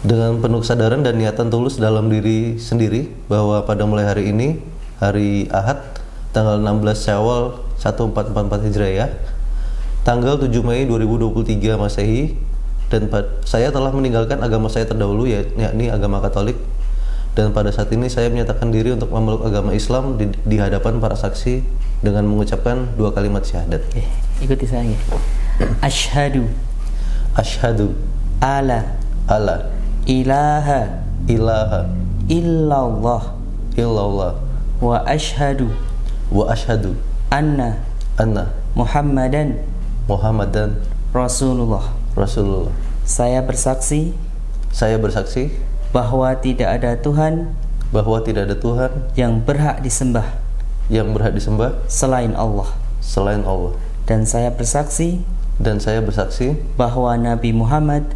Dengan penuh kesadaran dan niatan tulus dalam diri sendiri bahwa pada mulai hari ini, hari Ahad, tanggal 16 Syawal 1444 Hijriah, tanggal 7 Mei 2023 Masehi, dan saya telah meninggalkan agama saya terdahulu, yakni agama Katolik, dan pada saat ini saya menyatakan diri untuk memeluk agama Islam di hadapan para saksi dengan mengucapkan 2 kalimat syahadat. Ikuti saya. Asyhadu alla ilaha illallah wa asyhadu anna Muhammadan Rasulullah. Saya bersaksi bahwa tidak ada Tuhan yang berhak disembah selain Allah. Dan saya bersaksi bahwa Nabi Muhammad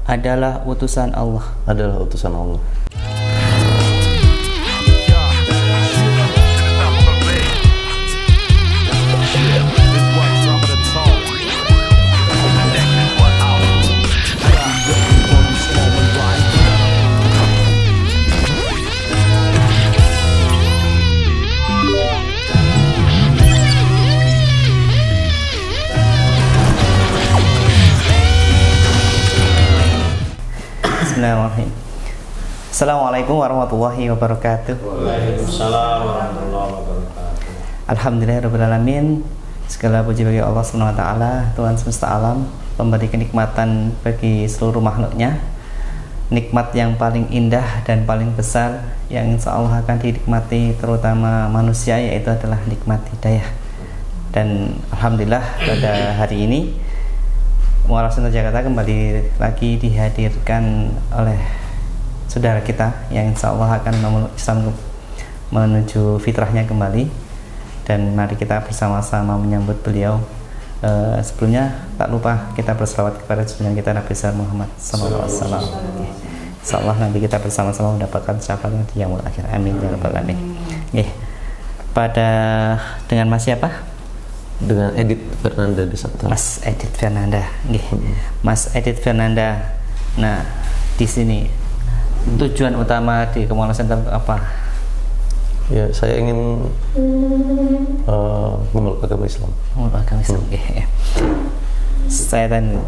adalah utusan Allah. Bismillahirrahmanirrahim. Assalamualaikum warahmatullahi wabarakatuh. Waalaikumsalam warahmatullahi wabarakatuh. Alhamdulillahirabbil alamin. Segala puji bagi Allah Subhanahu wa taala, Tuhan semesta alam, pemberi kenikmatan bagi seluruh makhluknya. Nikmat yang paling indah dan paling besar yang insya Allah akan dinikmati terutama manusia, yaitu adalah nikmat hidayah. Dan alhamdulillah pada hari ini Muara Center Jakarta kembali lagi dihadirkan oleh saudara kita yang insya Allah akan memeluk Islam menuju fitrahnya kembali, dan mari kita bersama-sama menyambut beliau. Sebelumnya tak lupa kita berselawat kepada junjungan kita Nabi Muhammad SAW. Insya Allah nanti kita bersama-sama mendapatkan syafaatnya di yaumul akhir. Amin ya rabbal alamin. Dengan Mas siapa? Dengan Edith Fernanda Desakta. Mas Edith Fernanda. Mas Edith Fernanda. Nah, di sini tujuan utama di Muara Center apa? Ya, saya ingin memeluk agama Islam. Saya tanya,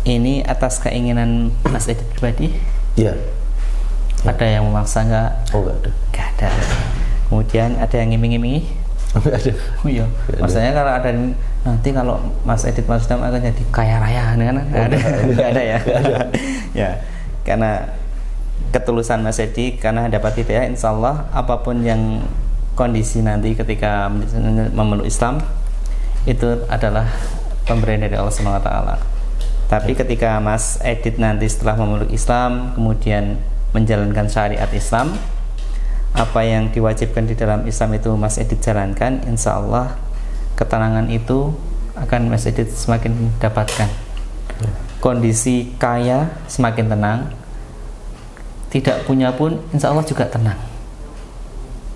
ini atas keinginan Mas Edith pribadi? Ya. Ada yang memaksa nggak? Oh, nggak ada. Kemudian ada yang ngiming-ngimingi? Nggak ada. Oh iya. Maksudnya kalau ada nanti kalau Mas Edith Mas Islam akan jadi kaya raya, kan? Nggak ada ya. Ya, karena ketulusan Mas Edith, karena dapat hidayah, insya Allah apapun yang kondisi nanti ketika memeluk Islam itu adalah pemberian dari Allah Subhanahu wa taala. Tapi ketika Mas Edith nanti setelah memeluk Islam kemudian menjalankan syariat Islam, apa yang diwajibkan di dalam Islam itu Mas Edith jalankan, insya Allah ketenangan itu akan Mas Edith semakin dapatkan. Kondisi kaya semakin tenang, tidak punya pun insya Allah juga tenang,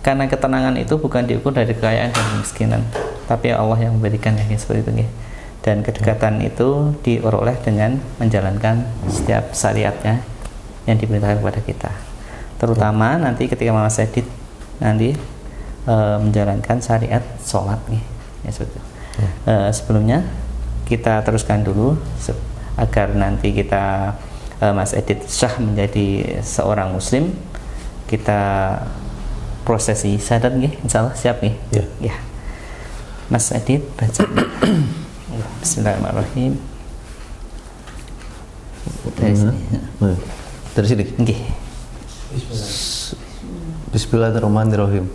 karena ketenangan itu bukan diukur dari kekayaan dan kemiskinan, tapi Allah yang memberikan yang seperti itu. Dan kedekatan itu diperoleh dengan menjalankan setiap syariatnya yang diperintahkan kepada kita, terutama nanti ketika Mas Edith nanti menjalankan syariat sholat ya, seperti itu. Sebelumnya kita teruskan dulu agar nanti kita Mas Edith sah menjadi seorang muslim. Kita prosesi syahadat insyaallah siap ya. Mas Edith baca. Bismillahirrahmanirrahim. Dari sini. Bismillahirrahmanirrahim.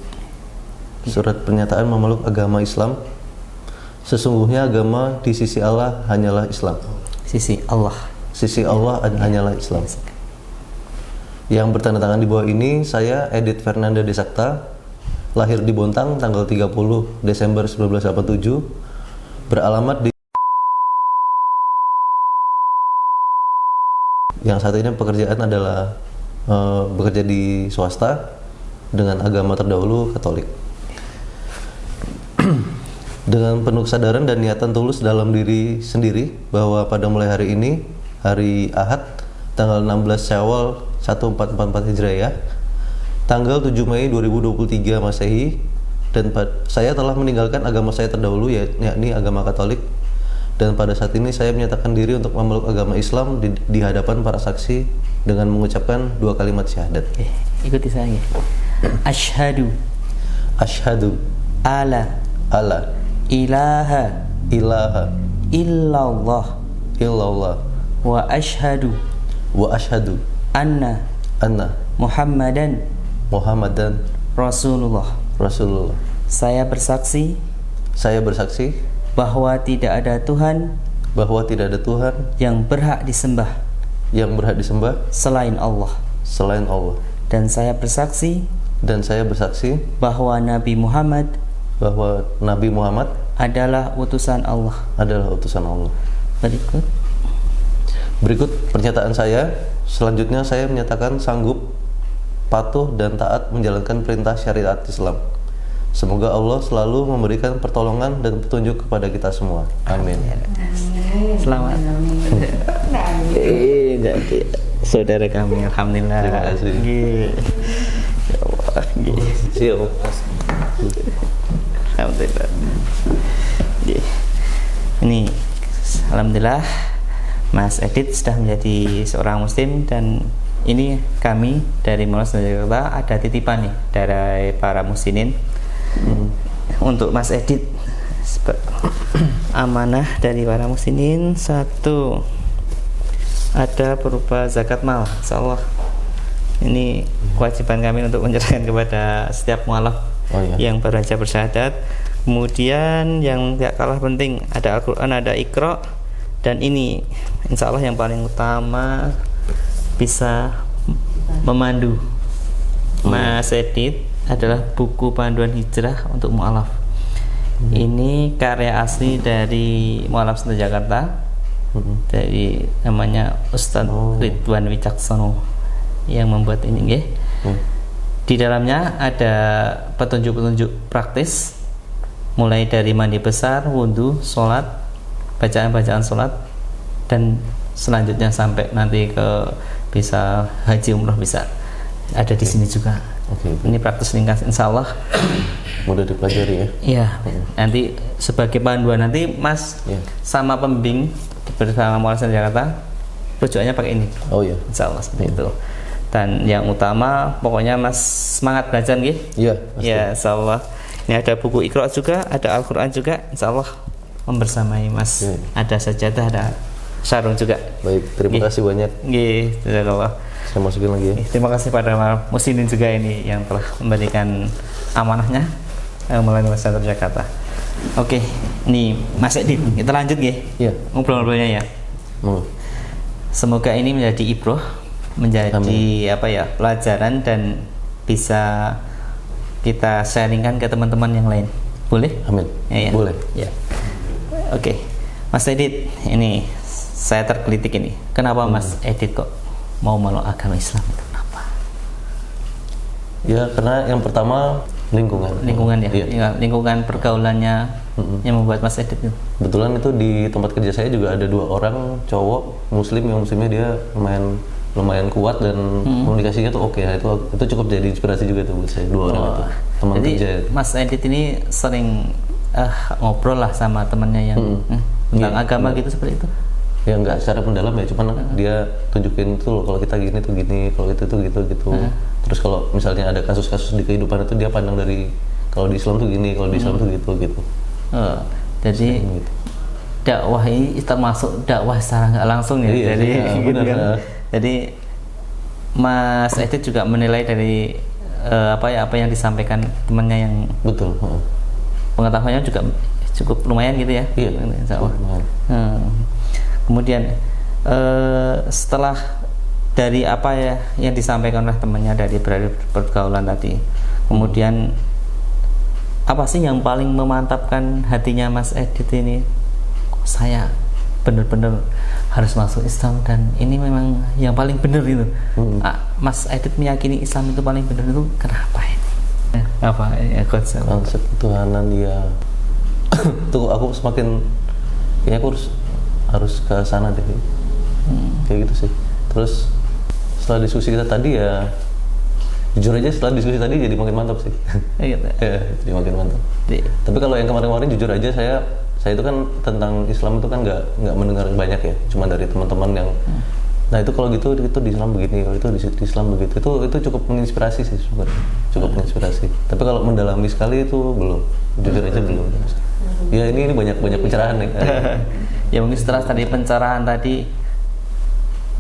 Surat pernyataan memeluk agama Islam. Sesungguhnya agama di sisi Allah hanyalah Islam. Sisi Allah hanyalah Islam. Yang bertanda tangan di bawah ini saya Edith Fernanda Desakta, lahir di Bontang tanggal 30 Desember 1987, beralamat di yang saat ini pekerjaan adalah bekerja di swasta dengan agama terdahulu Katolik. Dengan penuh kesadaran dan niatan tulus dalam diri sendiri bahwa pada mulai hari ini, hari Ahad tanggal 16 Syawal 1444 Hijriah, tanggal 7 Mei 2023 Masehi, dan saya telah meninggalkan agama saya terdahulu yakni agama Katolik, dan pada saat ini saya menyatakan diri untuk memeluk agama Islam di hadapan para saksi dengan mengucapkan 2 kalimat syahadat. Ikuti saya ya. Asyhadu alla ilaha illallah wa asyhadu anna Muhammadan Rasulullah. Saya bersaksi bahwa tidak ada Tuhan yang berhak disembah selain Allah. Dan saya bersaksi bahwa Nabi Muhammad adalah utusan Allah. Berikut pernyataan saya. Selanjutnya saya menyatakan sanggup, patuh dan taat menjalankan perintah syariat Islam. Semoga Allah selalu memberikan pertolongan dan petunjuk kepada kita semua. Amin. Selamat. Jadi saudara kami, alhamdulillah. Terima kasih. Ya Allah. Siap. Alhamdulillah. Ini alhamdulillah Mas Edit sudah menjadi seorang muslim, dan ini kami dari Monas Jakarta ada titipan nih dari para muslimin untuk Mas Edit. Amanah dari para muslimin, satu ada berupa zakat mal, insyaallah ini kewajiban kami untuk menyerahkan kepada setiap mualaf yang baru saja bersyahadat. Kemudian yang tidak kalah penting ada Al-Quran, ada Iqra, dan ini insya Allah yang paling utama bisa memandu Mas Edit adalah buku panduan hijrah untuk mu'alaf. Ini karya asli dari Mu'alaf Sentul Jakarta, dari namanya Ustadz Ridwan Wicaksono yang membuat ini nggih. Di dalamnya ada petunjuk-petunjuk praktis mulai dari mandi besar, wudhu, sholat, bacaan-bacaan sholat, dan selanjutnya sampai nanti ke bisa haji umroh bisa ada di sini juga. Ini praktis ringkas, insya Allah mudah dipelajari ya. Iya. Nanti sebagai panduan nanti Mas sama pembimbing bersama Mu'alaf Sentul Jakarta rujukannya pakai ini. Insya Allah seperti itu. Dan yang utama pokoknya Mas semangat belajar nggih. Ya, insya Allah. Ini ada buku Iqra juga, ada Al-Quran juga, insya Allah membersamai Mas. Ada sajadah, ada sarung juga. Baik, terima kasih banyak. Jazakallah. Saya masukin lagi ya. Terima kasih pada muslimin juga ini yang telah memberikan amanahnya melalui Mu'alaf Sentul Jakarta. Oke, ini Mas Edit, kita lanjut nggih. Ngobrol-ngobrolnya ya. Semoga ini menjadi ibroh, menjadi pelajaran, dan bisa kita sharingkan ke teman-teman yang lain. Boleh? Amin. Ya. Boleh. Ya. Oke. Mas Edit, ini saya tergelitik ini. Kenapa Mas Edit kok mau meluk agama Islam itu? Kenapa? Ya, karena yang pertama lingkungan ya. Lingkungan pergaulannya yang membuat Mas Edit itu. Kebetulan itu di tempat kerja saya juga ada 2 orang cowok muslim yang muslimnya dia lumayan kuat dan komunikasinya tuh oke. Itu cukup jadi inspirasi juga tuh buat saya, 2 orang itu teman jadi kerja. Mas Edit ini sering ngobrol lah sama temannya yang tentang agama gitu seperti itu. Ya nggak secara mendalam ya, cuman dia tunjukin tuh kalau kita gini tuh gini, kalau itu tuh gitu. Terus kalau misalnya ada kasus-kasus di kehidupan itu dia pandang dari kalau di Islam tuh gini, kalau di Islam tuh gitu. Jadi gitu. Dakwah ini termasuk dakwah secara nggak langsung ya. Jadi Mas Edit juga menilai dari apa yang disampaikan temannya yang betul. Pengetahuannya juga cukup lumayan gitu ya. Kemudian setelah dari apa ya yang disampaikan oleh temannya dari pergaulan tadi, kemudian apa sih yang paling memantapkan hatinya Mas Edit ini? Saya benar-benar harus masuk Islam dan ini memang yang paling benar itu. Mas Edit meyakini Islam itu paling benar itu kenapa ini? Apa ya konsep ketuhanan dia? Tuh aku semakin kayaknya aku harus ke sana deh. Kayak gitu sih. Terus setelah diskusi kita tadi ya, jujur aja setelah diskusi tadi jadi makin mantap sih. Gitu. Ya, jadi makin mantap. Tapi kalau yang kemarin-kemarin jujur aja saya itu kan tentang Islam itu kan nggak mendengar banyak ya, cuma dari teman-teman yang nah itu kalau gitu itu di Islam begini, kalau itu di Islam begitu, itu cukup menginspirasi sih sebenarnya, cukup menginspirasi. Tapi kalau mendalami sekali itu belum, jujur aja belum. Ya ini banyak pencerahan nih. Ya mungkin setelah tadi pencerahan tadi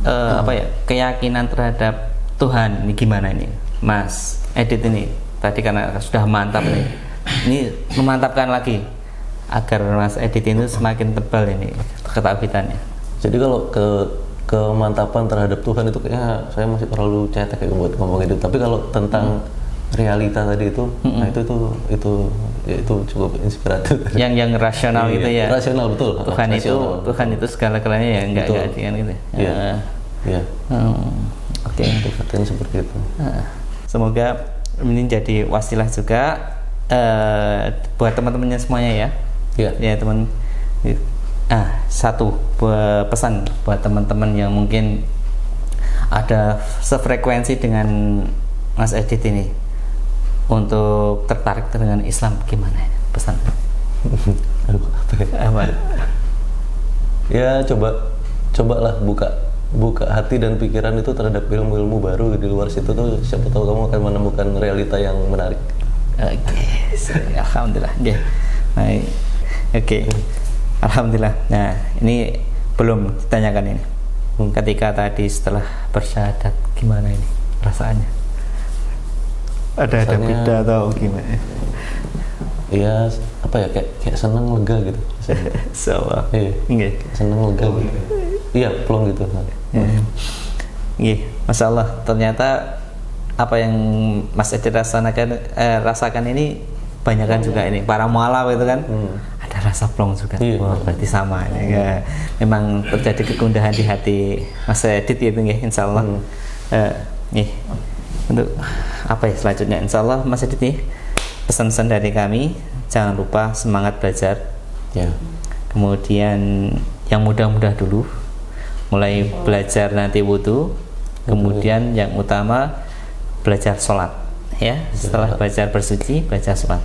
apa ya, keyakinan terhadap Tuhan ini gimana ini Mas Edit ini tadi karena sudah mantap nih, ini memantapkan lagi agar Mas Edit ini semakin tebal ini ketakutannya. Jadi kalau kemantapan terhadap Tuhan itu kayaknya saya masih terlalu cetek kayak buat ngomong itu. Tapi kalau tentang realita tadi itu, nah itu cukup inspiratif. Yang rasional gitu ya. Rasional betul. Tuhan itu segala-galanya ya, enggak kan gitu. Iya. Iya. Oke. Katanya seperti itu. Semoga ini jadi wasilah juga buat teman-temannya semuanya ya. Iya. Ya teman. Satu pesan buat teman-teman yang mungkin ada sefrekuensi dengan Mas Edit ini untuk tertarik dengan Islam, gimana pesan? Ya cobalah buka hati dan pikiran itu terhadap ilmu-ilmu baru di luar situ tuh, siapa tahu kamu akan menemukan realita yang menarik. Oke. Alhamdulillah. Oke. Alhamdulillah. Nah, ini belum ditanyakan ini. Ketika tadi setelah bersyahadat gimana ini perasaannya? Ada beda atau gimana? Iya, apa ya, kayak seneng lega gitu. Insyaallah. Iya. Seneng lega gitu. Iya, plong gitu. Iya, Masya Allah. Ternyata apa yang Mas Edit rasakan ini banyakan juga ini para mualaf itu kan. Ada rasa plong juga. Berarti sama ini. Ya, memang terjadi kegundahan di hati Mas Edit itu ya, insyaallah. Untuk apa ya selanjutnya, insyaallah Mas Edit nih, pesan-pesan dari kami, jangan lupa semangat belajar. Ya. Kemudian yang mudah-mudah dulu, mulai belajar nanti wudu. Kemudian yang utama belajar sholat. Ya, setelah belajar bersuci, belajar sholat.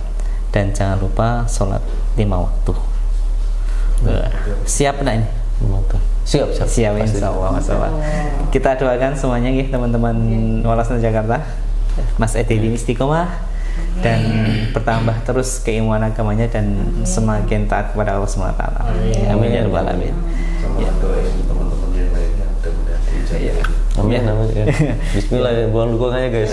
Dan jangan lupa sholat 5 waktu. Siap enggak ini? Siap insyaallah. Kita doakan semuanya nih teman-teman Walasna Jakarta, Mas Edit ini istiqomah dan bertambah terus keimanan agamanya dan semakin taat kepada Allah Subhanahu wa taala. Amin ya rabbal alamin. Teman-teman yang lainnya mudah-mudahan dijadikan. Amin. Bismillah, buang dukungannya guys.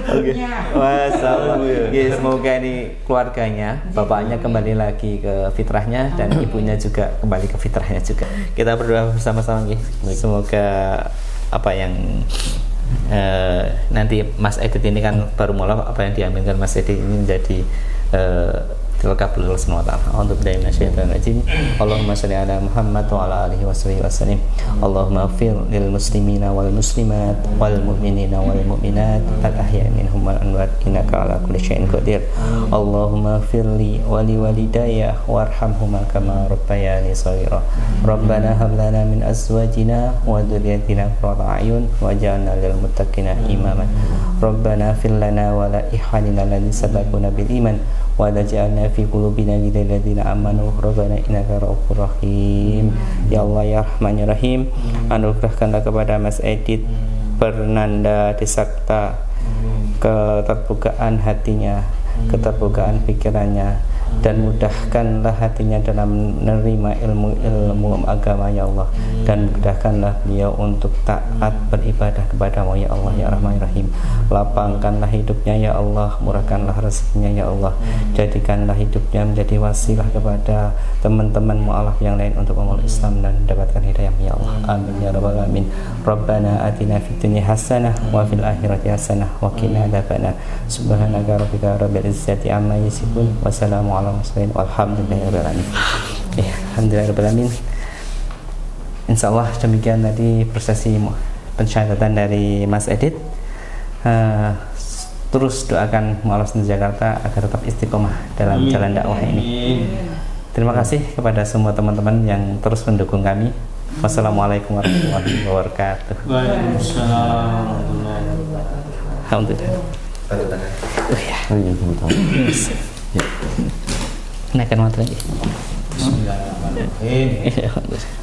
Oke. Masyaallah. Semoga ini keluarganya, bapaknya kembali lagi ke fitrahnya dan ibunya juga kembali ke fitrahnya juga. Kita berdoa bersama-sama nih. Semoga apa yang nanti Mas Edit ini kan baru mulai, apa yang diaminkan Mas Edit ini menjadi tilkabul Allah SWT. Untuk dari nasyaitan rajim. Allahumma sholli ala Muhammad wa ala alihi wasallam. Allahumma ighfir lil muslimina wal muslimat wal mu'minina wal mu'minat al ahya'i minhum wal amwat innaka ala kulli syai'in qadir. Allahumma ighfir li wa li walidayya warhamhuma kama rabbayani shaghira. Rabbana hab lana min azwajina wa dhurriyyatina qurrata a'yun waj'alna lil muttaqina imama. Rabbana ighfir lana wa la ihwanina alladhina sabaquna bil iman wa taj'alna fi qulubina ghillal ladzina amanu rabbana innaka ra'ufur rahim. Ya Allah ya Rahman ya Rahim, anugerahkanlah kepada Mas Edit Bernanda Desakta keterbukaan hatinya, keterbukaan pikirannya, dan mudahkanlah hatinya dalam menerima ilmu agama ya Allah, dan mudahkanlah beliau untuk taat beribadah kepadamu ya Allah ya Rahman ya Rahim. Lapangkanlah hidupnya ya Allah, murahkanlah rezekinya ya Allah, jadikanlah hidupnya menjadi wasilah kepada teman-teman mu'alaf yang lain untuk memeluk Islam dan mendapatkan hidayah ya Allah. Amin ya rabbal alamin. Rabbana atina fid dunya hasanah wa fil akhirati hasanah wa qina adzabannar. Subhanaka rabbika rabbil izzati amma yasifun wa salamun ala mursalin walhamdulillahirabbil alamin. Alhamdulillahirabbil alamin. Insyaallah demikian tadi prosesi pensyahadatan dari Mas Edit. Terus doakan Walasna Jakarta agar tetap istiqomah dalam jalan dakwah ini. Terima kasih kepada semua teman-teman yang terus mendukung kami Wassalamualaikum warahmatullahi wabarakatuh. Waalaikumsalam warahmatullahi wabarakatuh. Alhamdulillah. Oh ya. Oh iya, betul. Naikkan materi. Bismillahirrahmanirrahim. Alhamdulillah.